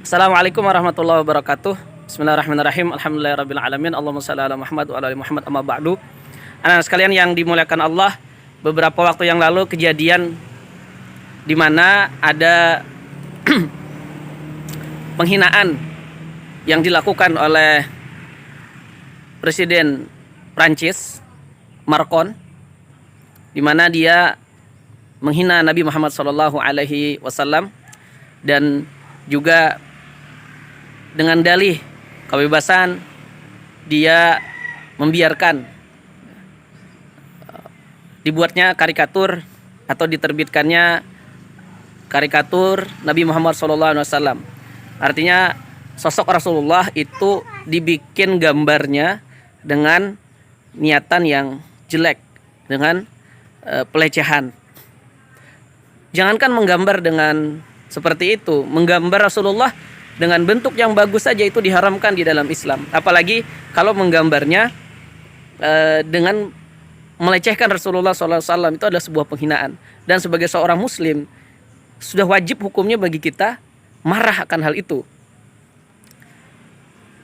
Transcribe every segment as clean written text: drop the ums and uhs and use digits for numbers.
Assalamualaikum warahmatullahi wabarakatuh. Bismillahirrahmanirrahim. Alhamdulillahirabbil alamin. Allahumma shalli ala Muhammad wa ala ali Muhammad, amma ba'du. Anak-anak sekalian yang dimuliakan Allah, beberapa waktu yang lalu kejadian di mana ada penghinaan yang dilakukan oleh Presiden Prancis, Macron, di mana dia menghina Nabi Muhammad SAW dan juga dengan dalih kebebasan dia membiarkan dibuatnya karikatur atau diterbitkannya karikatur Nabi Muhammad SAW. Artinya sosok Rasulullah itu dibikin gambarnya dengan niatan yang jelek, dengan pelecehan. Jangankan menggambar dengan seperti itu, menggambar Rasulullah dengan bentuk yang bagus saja itu diharamkan di dalam Islam. Apalagi kalau menggambarnya dengan melecehkan Rasulullah SAW, itu adalah sebuah penghinaan. Dan sebagai seorang Muslim sudah wajib hukumnya bagi kita marah akan hal itu.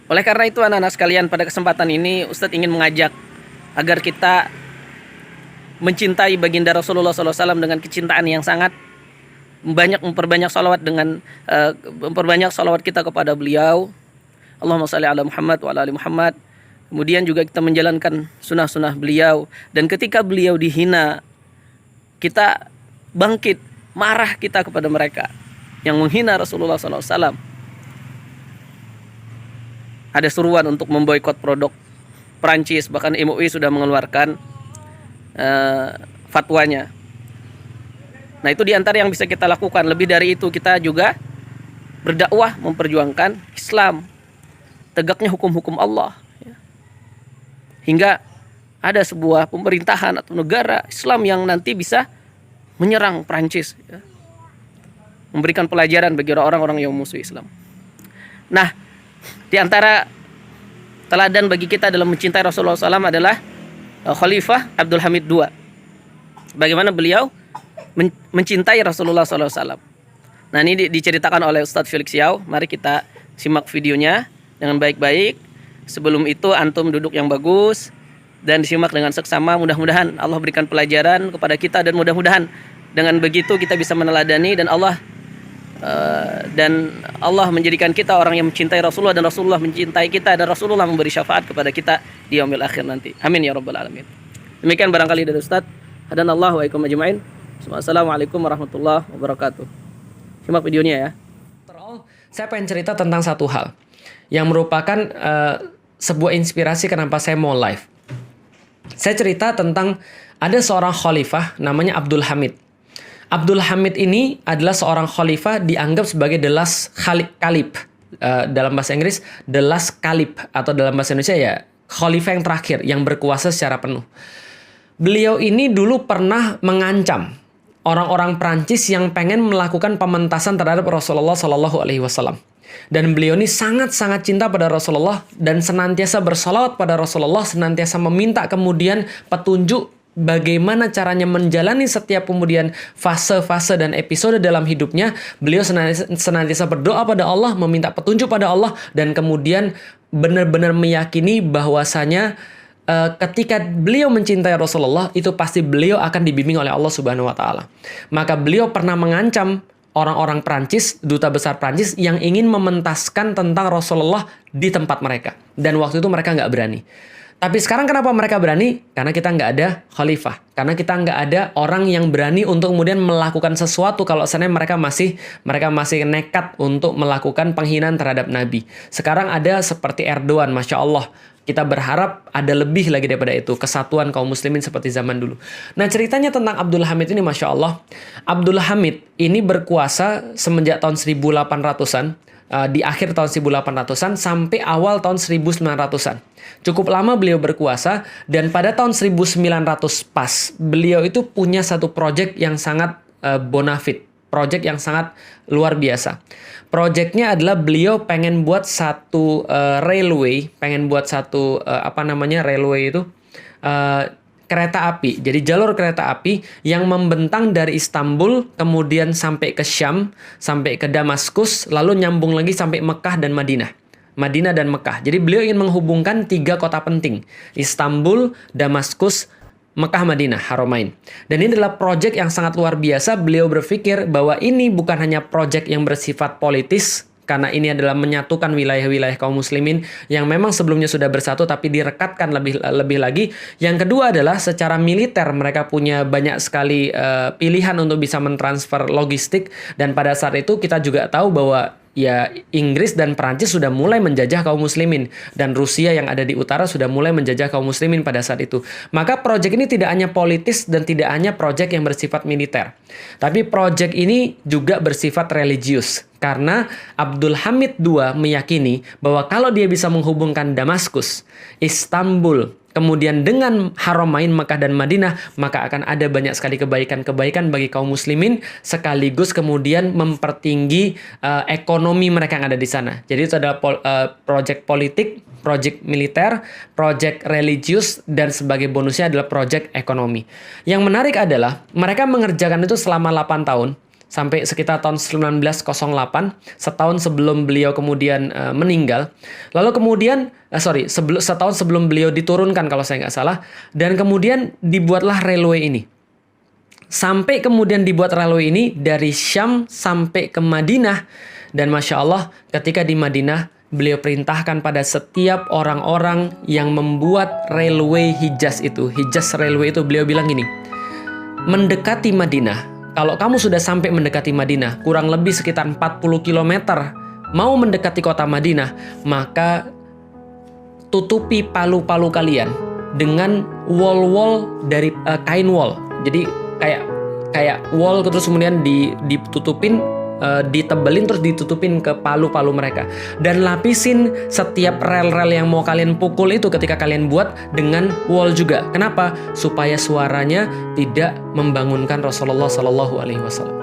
Oleh karena itu anak-anak sekalian, pada kesempatan ini Ustadz ingin mengajak agar kita mencintai baginda Rasulullah SAW dengan kecintaan yang sangat memperbanyak salawat memperbanyak salawat kita kepada beliau. Allahumma shalli ala Muhammad wa ala ali Muhammad. Kemudian juga kita menjalankan sunnah-sunnah beliau, dan ketika beliau dihina kita bangkit marah kita kepada mereka yang menghina Rasulullah SAW. Ada seruan untuk memboikot produk Prancis, bahkan MUI sudah mengeluarkan fatwanya. Nah, itu diantara yang bisa kita lakukan. Lebih dari itu, kita juga berdakwah memperjuangkan Islam, tegaknya hukum-hukum Allah, hingga ada sebuah pemerintahan atau negara Islam yang nanti bisa menyerang Prancis, memberikan pelajaran bagi orang-orang yang musuh Islam. Nah, diantara teladan bagi kita dalam mencintai Rasulullah SAW adalah Khalifah Abdul Hamid II. Bagaimana beliau mencintai Rasulullah SAW. Nah, ini diceritakan oleh Ustadz Felix Yao. Mari kita simak videonya dengan baik-baik. Sebelum itu antum duduk yang bagus dan disimak dengan seksama. Mudah-mudahan Allah berikan pelajaran kepada kita, dan mudah-mudahan dengan begitu kita bisa meneladani dan Allah menjadikan kita orang yang mencintai Rasulullah, dan Rasulullah mencintai kita, dan Rasulullah memberi syafaat kepada kita di yaumil akhir nanti. Amin ya rabbal alamin. Demikian barangkali dari Ustadz. Hadanallahu wa iyyakum ajmain. Assalamualaikum warahmatullahi wabarakatuh. Simak videonya ya. Saya pengen cerita tentang satu hal yang merupakan sebuah inspirasi kenapa saya mau live. Saya cerita tentang ada seorang khalifah namanya Abdul Hamid. Abdul Hamid ini adalah seorang khalifah dianggap sebagai the last caliph. Dalam bahasa Inggris, the last caliph, atau dalam bahasa Indonesia ya khalifah yang terakhir yang berkuasa secara penuh. Beliau ini dulu pernah mengancam orang-orang Prancis yang pengen melakukan pementasan terhadap Rasulullah Shallallahu Alaihi Wasallam. Dan beliau ini sangat-sangat cinta pada Rasulullah dan senantiasa bersalawat pada Rasulullah, senantiasa meminta kemudian petunjuk bagaimana caranya menjalani setiap kemudian fase-fase dan episode dalam hidupnya. Beliau senantiasa berdoa pada Allah, meminta petunjuk pada Allah, dan kemudian benar-benar meyakini bahwasanya ketika beliau mencintai Rasulullah, itu pasti beliau akan dibimbing oleh Allah Subhanahu wa taala. Maka beliau pernah mengancam orang-orang Prancis, duta besar Prancis yang ingin mementaskan tentang Rasulullah di tempat mereka. Dan waktu itu mereka nggak berani. Tapi sekarang kenapa mereka berani? Karena kita nggak ada khalifah. Karena kita nggak ada orang yang berani untuk kemudian melakukan sesuatu kalau sebenarnya mereka masih nekat untuk melakukan penghinaan terhadap Nabi. Sekarang ada seperti Erdogan, Masya Allah. Kita berharap ada lebih lagi daripada itu, kesatuan kaum muslimin seperti zaman dulu. Nah, ceritanya tentang Abdul Hamid ini, Masya Allah. Abdul Hamid ini berkuasa semenjak tahun 1800-an, di akhir tahun 1800-an sampai awal tahun 1900-an. Cukup lama beliau berkuasa, dan pada tahun 1900 pas, beliau itu punya satu proyek yang sangat bonafit. Proyek yang sangat luar biasa. Proyeknya adalah beliau pengen buat satu railway, railway itu kereta api. Jadi jalur kereta api yang membentang dari Istanbul, kemudian sampai ke Syam, sampai ke Damaskus, lalu nyambung lagi sampai Mekah dan Madinah. Madinah dan Mekah. Jadi beliau ingin menghubungkan 3 kota penting. Istanbul, Damaskus, Mekah, Madinah, Haramain. Dan ini adalah proyek yang sangat luar biasa. Beliau berpikir bahwa ini bukan hanya proyek yang bersifat politis, karena ini adalah menyatukan wilayah-wilayah kaum muslimin yang memang sebelumnya sudah bersatu tapi direkatkan lebih lagi. Yang kedua adalah secara militer mereka punya banyak sekali pilihan untuk bisa mentransfer logistik, dan pada saat itu kita juga tahu bahwa ya Inggris dan Perancis sudah mulai menjajah kaum muslimin, dan Rusia yang ada di utara sudah mulai menjajah kaum muslimin pada saat itu. Maka proyek ini tidak hanya politis dan tidak hanya proyek yang bersifat militer, tapi proyek ini juga bersifat religius. Karena Abdul Hamid II meyakini bahwa kalau dia bisa menghubungkan Damaskus, Istanbul, kemudian dengan Haramain, Mekah dan Madinah, maka akan ada banyak sekali kebaikan-kebaikan bagi kaum muslimin, sekaligus kemudian mempertinggi ekonomi mereka yang ada di sana. Jadi itu adalah proyek politik, proyek militer, proyek religius, dan sebagai bonusnya adalah proyek ekonomi. Yang menarik adalah mereka mengerjakan itu selama 8 tahun, sampai sekitar tahun 1908, setahun sebelum beliau kemudian meninggal. Lalu kemudian, setahun sebelum beliau diturunkan kalau saya nggak salah. Dan kemudian dibuatlah railway ini. Sampai kemudian dibuat railway ini dari Syam sampai ke Madinah. Dan Masya Allah, ketika di Madinah, beliau perintahkan pada setiap orang-orang yang membuat railway Hijaz itu. Hijaz railway itu beliau bilang gini, mendekati Madinah. Kalau kamu sudah sampai mendekati Madinah, kurang lebih sekitar 40 km, mau mendekati kota Madinah, maka tutupi palu-palu kalian dengan wall-wall dari kain wall. Jadi kayak wall terus kemudian ditutupin, ditebelin terus ditutupin ke palu-palu mereka, dan lapisin setiap rel-rel yang mau kalian pukul itu ketika kalian buat dengan wall juga. Kenapa? Supaya suaranya tidak membangunkan Rasulullah Sallallahu Alaihi Wasallam,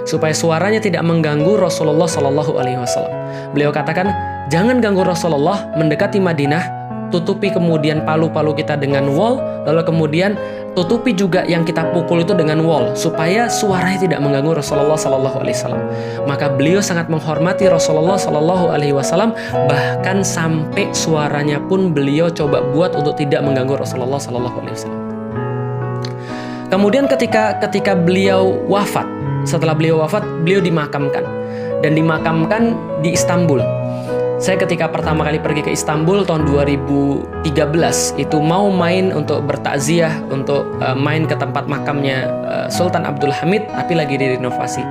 supaya suaranya tidak mengganggu Rasulullah Sallallahu Alaihi Wasallam. Beliau katakan, jangan ganggu Rasulullah. Mendekati Madinah, tutupi kemudian palu-palu kita dengan wall, lalu kemudian tutupi juga yang kita pukul itu dengan wall, supaya suaranya tidak mengganggu Rasulullah Sallallahu Alaihi Wasallam. Maka beliau sangat menghormati Rasulullah Sallallahu Alaihi Wasallam, bahkan sampai suaranya pun beliau coba buat untuk tidak mengganggu Rasulullah Sallallahu Alaihi Wasallam. Kemudian ketika beliau wafat, setelah beliau wafat, beliau dimakamkan, dan dimakamkan di Istanbul. Saya ketika pertama kali pergi ke Istanbul tahun 2013 itu mau main untuk bertakziah, untuk main ke tempat makamnya Sultan Abdul Hamid, tapi lagi direnovasi.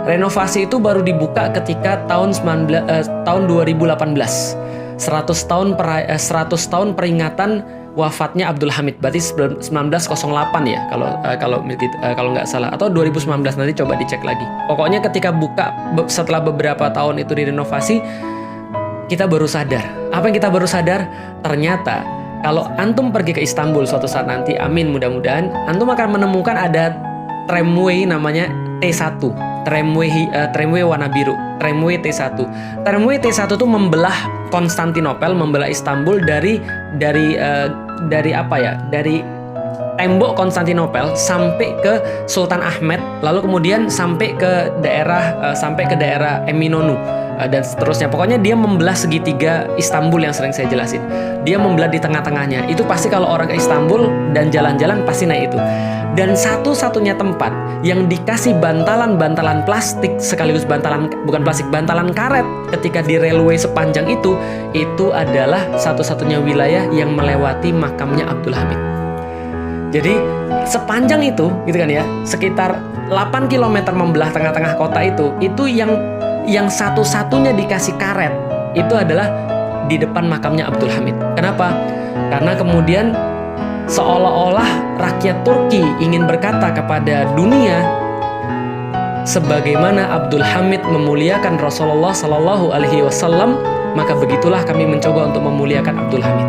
Renovasi itu baru dibuka ketika tahun 2018. 100 tahun peringatan wafatnya Abdul Hamid, berarti 1908 ya kalau nggak salah, atau 2019, nanti coba dicek lagi. Pokoknya ketika buka setelah beberapa tahun itu direnovasi, kita baru sadar. Apa yang kita baru sadar? Ternyata kalau antum pergi ke Istanbul suatu saat nanti, amin mudah-mudahan, antum akan menemukan ada tramway namanya T1. Tramway warna biru. Tramway T1. Tramway T1 itu membelah Konstantinopel, membelah Istanbul dari tembok Konstantinopel sampai ke Sultan Ahmed, lalu kemudian sampai ke daerah Eminonu, dan seterusnya. Pokoknya dia membelah segitiga Istanbul yang sering saya jelasin. Dia membelah di tengah-tengahnya. Itu pasti kalau orang ke Istanbul dan jalan-jalan pasti naik itu. Dan satu-satunya tempat yang dikasih bantalan plastik, sekaligus bantalan karet ketika di railway sepanjang itu adalah satu-satunya wilayah yang melewati makamnya Abdul Hamid. Jadi sepanjang itu gitu kan ya, sekitar 8 km membelah tengah-tengah kota itu yang satu-satunya dikasih karet itu adalah di depan makamnya Abdul Hamid. Kenapa? Karena kemudian seolah-olah rakyat Turki ingin berkata kepada dunia, sebagaimana Abdul Hamid memuliakan Rasulullah Sallallahu Alaihi Wasallam, maka begitulah kami mencoba untuk memuliakan Abdul Hamid.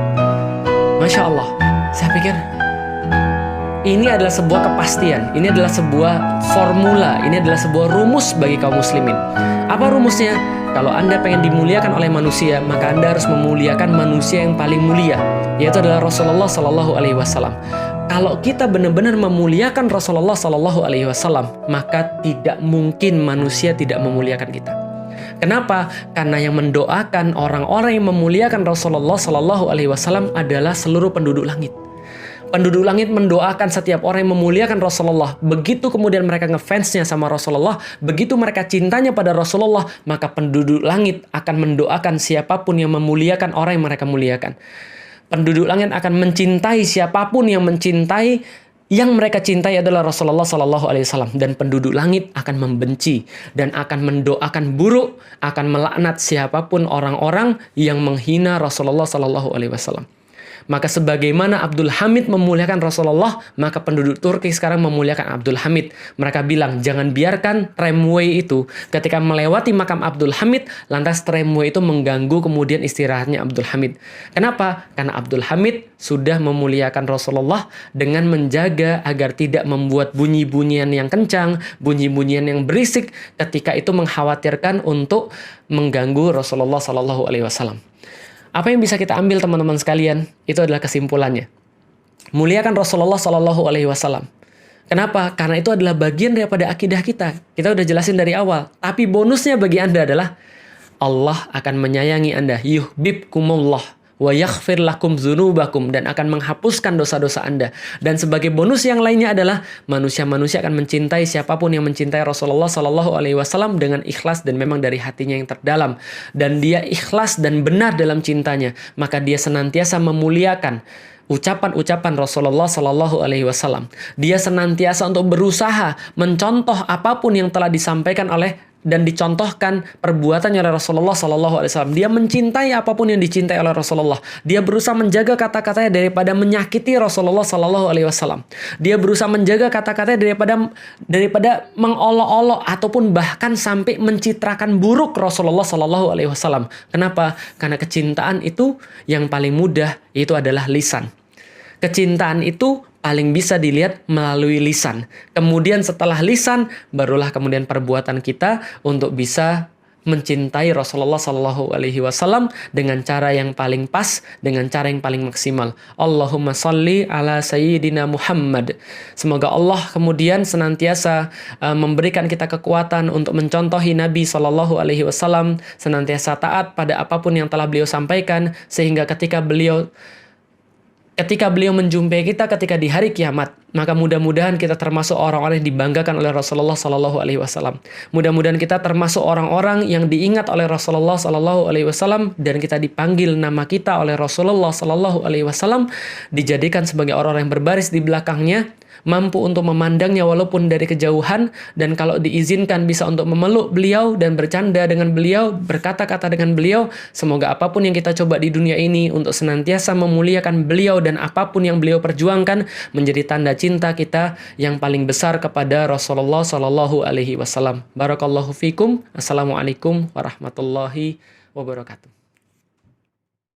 Masya Allah, saya pikir ini adalah sebuah kepastian, ini adalah sebuah formula, ini adalah sebuah rumus bagi kaum muslimin. Apa rumusnya? Kalau Anda pengen dimuliakan oleh manusia, maka Anda harus memuliakan manusia yang paling mulia, yaitu adalah Rasulullah Sallallahu Alaihi Wasallam. Kalau kita benar-benar memuliakan Rasulullah Sallallahu Alaihi Wasallam, maka tidak mungkin manusia tidak memuliakan kita. Kenapa? Karena yang mendoakan orang-orang yang memuliakan Rasulullah Sallallahu Alaihi Wasallam adalah seluruh penduduk langit. Penduduk langit mendoakan setiap orang yang memuliakan Rasulullah. Begitu kemudian mereka ngefansnya sama Rasulullah, begitu mereka cintanya pada Rasulullah, maka penduduk langit akan mendoakan siapapun yang memuliakan orang yang mereka muliakan. Penduduk langit akan mencintai siapapun yang mencintai yang mereka cintai adalah Rasulullah Sallallahu Alaihi Wasallam, dan penduduk langit akan membenci dan akan mendoakan buruk, akan melaknat siapapun orang-orang yang menghina Rasulullah Sallallahu Alaihi Wasallam. Maka sebagaimana Abdul Hamid memuliakan Rasulullah, maka penduduk Turki sekarang memuliakan Abdul Hamid. Mereka bilang, jangan biarkan tramway itu ketika melewati makam Abdul Hamid, lantas tramway itu mengganggu kemudian istirahatnya Abdul Hamid. Kenapa? Karena Abdul Hamid sudah memuliakan Rasulullah dengan menjaga agar tidak membuat bunyi-bunyian yang kencang, bunyi-bunyian yang berisik ketika itu mengkhawatirkan untuk mengganggu Rasulullah Sallallahu Alaihi Wasallam. Apa yang bisa kita ambil teman-teman sekalian? Itu adalah kesimpulannya. Muliakan Rasulullah Sallallahu Alaihi Wasallam. Kenapa? Karena itu adalah bagian daripada akidah kita. Kita udah jelasin dari awal. Tapi bonusnya bagi Anda adalah Allah akan menyayangi Anda. Yuhibbukumullah wa yaghfir lakum dzunubakum, dan akan menghapuskan dosa-dosa Anda. Dan sebagai bonus yang lainnya adalah manusia-manusia akan mencintai siapapun yang mencintai Rasulullah Sallallahu Alaihi Wasallam dengan ikhlas dan memang dari hatinya yang terdalam. Dan dia ikhlas dan benar dalam cintanya, maka dia senantiasa memuliakan ucapan-ucapan Rasulullah Sallallahu Alaihi Wasallam. Dia senantiasa untuk berusaha mencontoh apapun yang telah disampaikan oleh dan dicontohkan perbuatannya oleh Rasulullah Sallallahu Alaihi Wasallam. Dia mencintai apapun yang dicintai oleh Rasulullah. Dia berusaha menjaga kata-katanya daripada menyakiti Rasulullah Sallallahu Alaihi Wasallam. Dia berusaha menjaga kata-katanya daripada mengolok-olok ataupun bahkan sampai mencitrakan buruk Rasulullah Sallallahu Alaihi Wasallam. Kenapa? Karena kecintaan itu yang paling mudah itu adalah lisan. Kecintaan itu paling bisa dilihat melalui lisan. Kemudian setelah lisan, barulah kemudian perbuatan kita untuk bisa mencintai Rasulullah Sallallahu Alaihi Wasallam dengan cara yang paling pas, dengan cara yang paling maksimal. Allahumma salli ala Sayyidina Muhammad. Semoga Allah kemudian senantiasa memberikan kita kekuatan untuk mencontohi Nabi Sallallahu Alaihi Wasallam, senantiasa taat pada apapun yang telah beliau sampaikan, sehingga ketika beliau menjumpai kita ketika di hari kiamat, maka mudah-mudahan kita termasuk orang-orang yang dibanggakan oleh Rasulullah Sallallahu Alaihi Wasallam. Mudah-mudahan kita termasuk orang-orang yang diingat oleh Rasulullah Sallallahu Alaihi Wasallam, dan kita dipanggil nama kita oleh Rasulullah Sallallahu Alaihi Wasallam, dijadikan sebagai orang-orang yang berbaris di belakangnya, mampu untuk memandangnya walaupun dari kejauhan, dan kalau diizinkan bisa untuk memeluk beliau dan bercanda dengan beliau, berkata-kata dengan beliau. Semoga apapun yang kita coba di dunia ini untuk senantiasa memuliakan beliau dan apapun yang beliau perjuangkan menjadi tanda cinta kita yang paling besar kepada Rasulullah Sallallahu Alaihi Wasallam. Barakallahu fikum. Assalamualaikum warahmatullahi wabarakatuh.